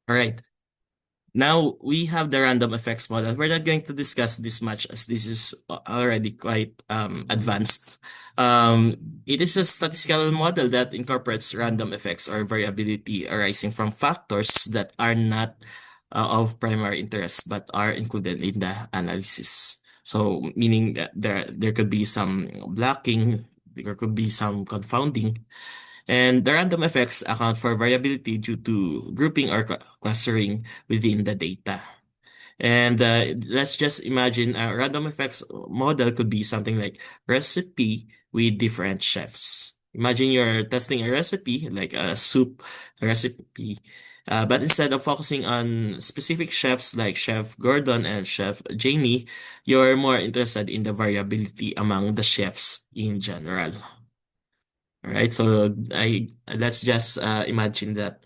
All right. Now we have the random effects model. We're not going to discuss this much as this is already quite advanced. Um, it is a statistical model that incorporates random effects or variability arising from factors that are not of primary interest but are included in the analysis. So meaning that there could be some blocking, there could be some confounding, and the random effects account for variability due to grouping or clustering within the data. And let's just imagine a random effects model could be something like recipe with different chefs. Imagine you're testing a recipe, like a soup recipe, but instead of focusing on specific chefs like Chef Gordon and Chef Jamie, you're more interested in the variability among the chefs in general. All right, so I let's just imagine that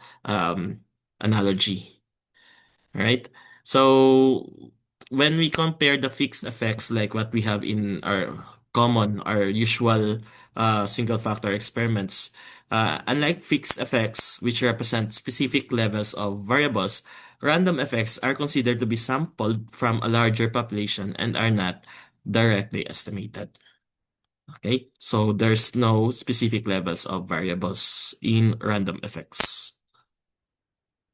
analogy. All right. So when we compare the fixed effects like what we have in our usual single factor experiments, unlike fixed effects, which represent specific levels of variables, random effects are considered to be sampled from a larger population and are not directly estimated. Okay, so there's no specific levels of variables in random effects.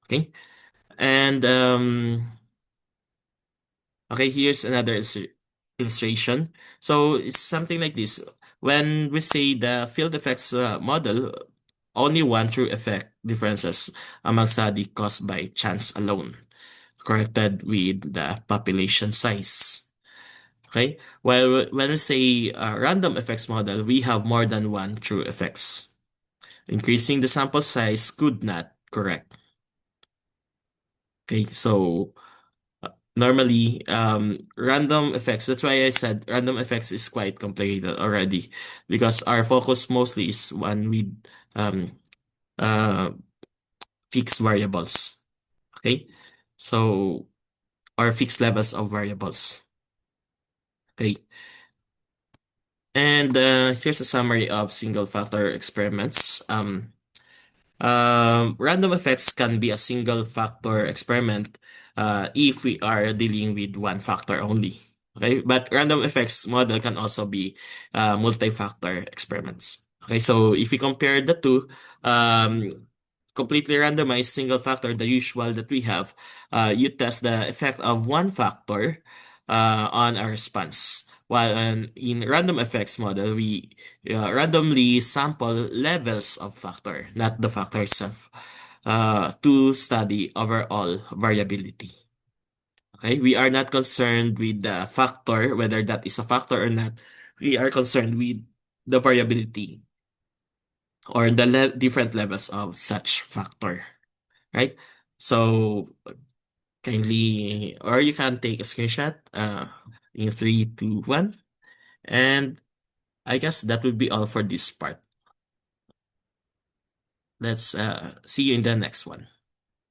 Okay, and okay, here's another illustration. So it's something like this. When we say the field effects model, only one true effect differences among study caused by chance alone, corrected with the population size. Okay, while when we say random effects model, we have more than one true effects. Increasing the sample size could not correct. Okay, so normally random effects, that's why I said random effects is quite complicated already because our focus mostly is one with um uh fixed variables. Okay, so or fixed levels of variables. Okay, and here's a summary of single factor experiments. Random effects can be a single factor experiment if we are dealing with one factor only. Okay, but random effects model can also be multi-factor experiments. Okay, so if we compare the two, completely randomized single factor, the usual that we have, you test the effect of one factor on a response. While in random effects model, we randomly sample levels of factor, not the factor itself, to study overall variability. Okay, we are not concerned with the factor, whether that is a factor or not. We are concerned with the variability or the different levels of such factor, right? So kindly, or you can take a screenshot in 3, 2, 1, and I guess that would be all for this part. Let's see you in the next one.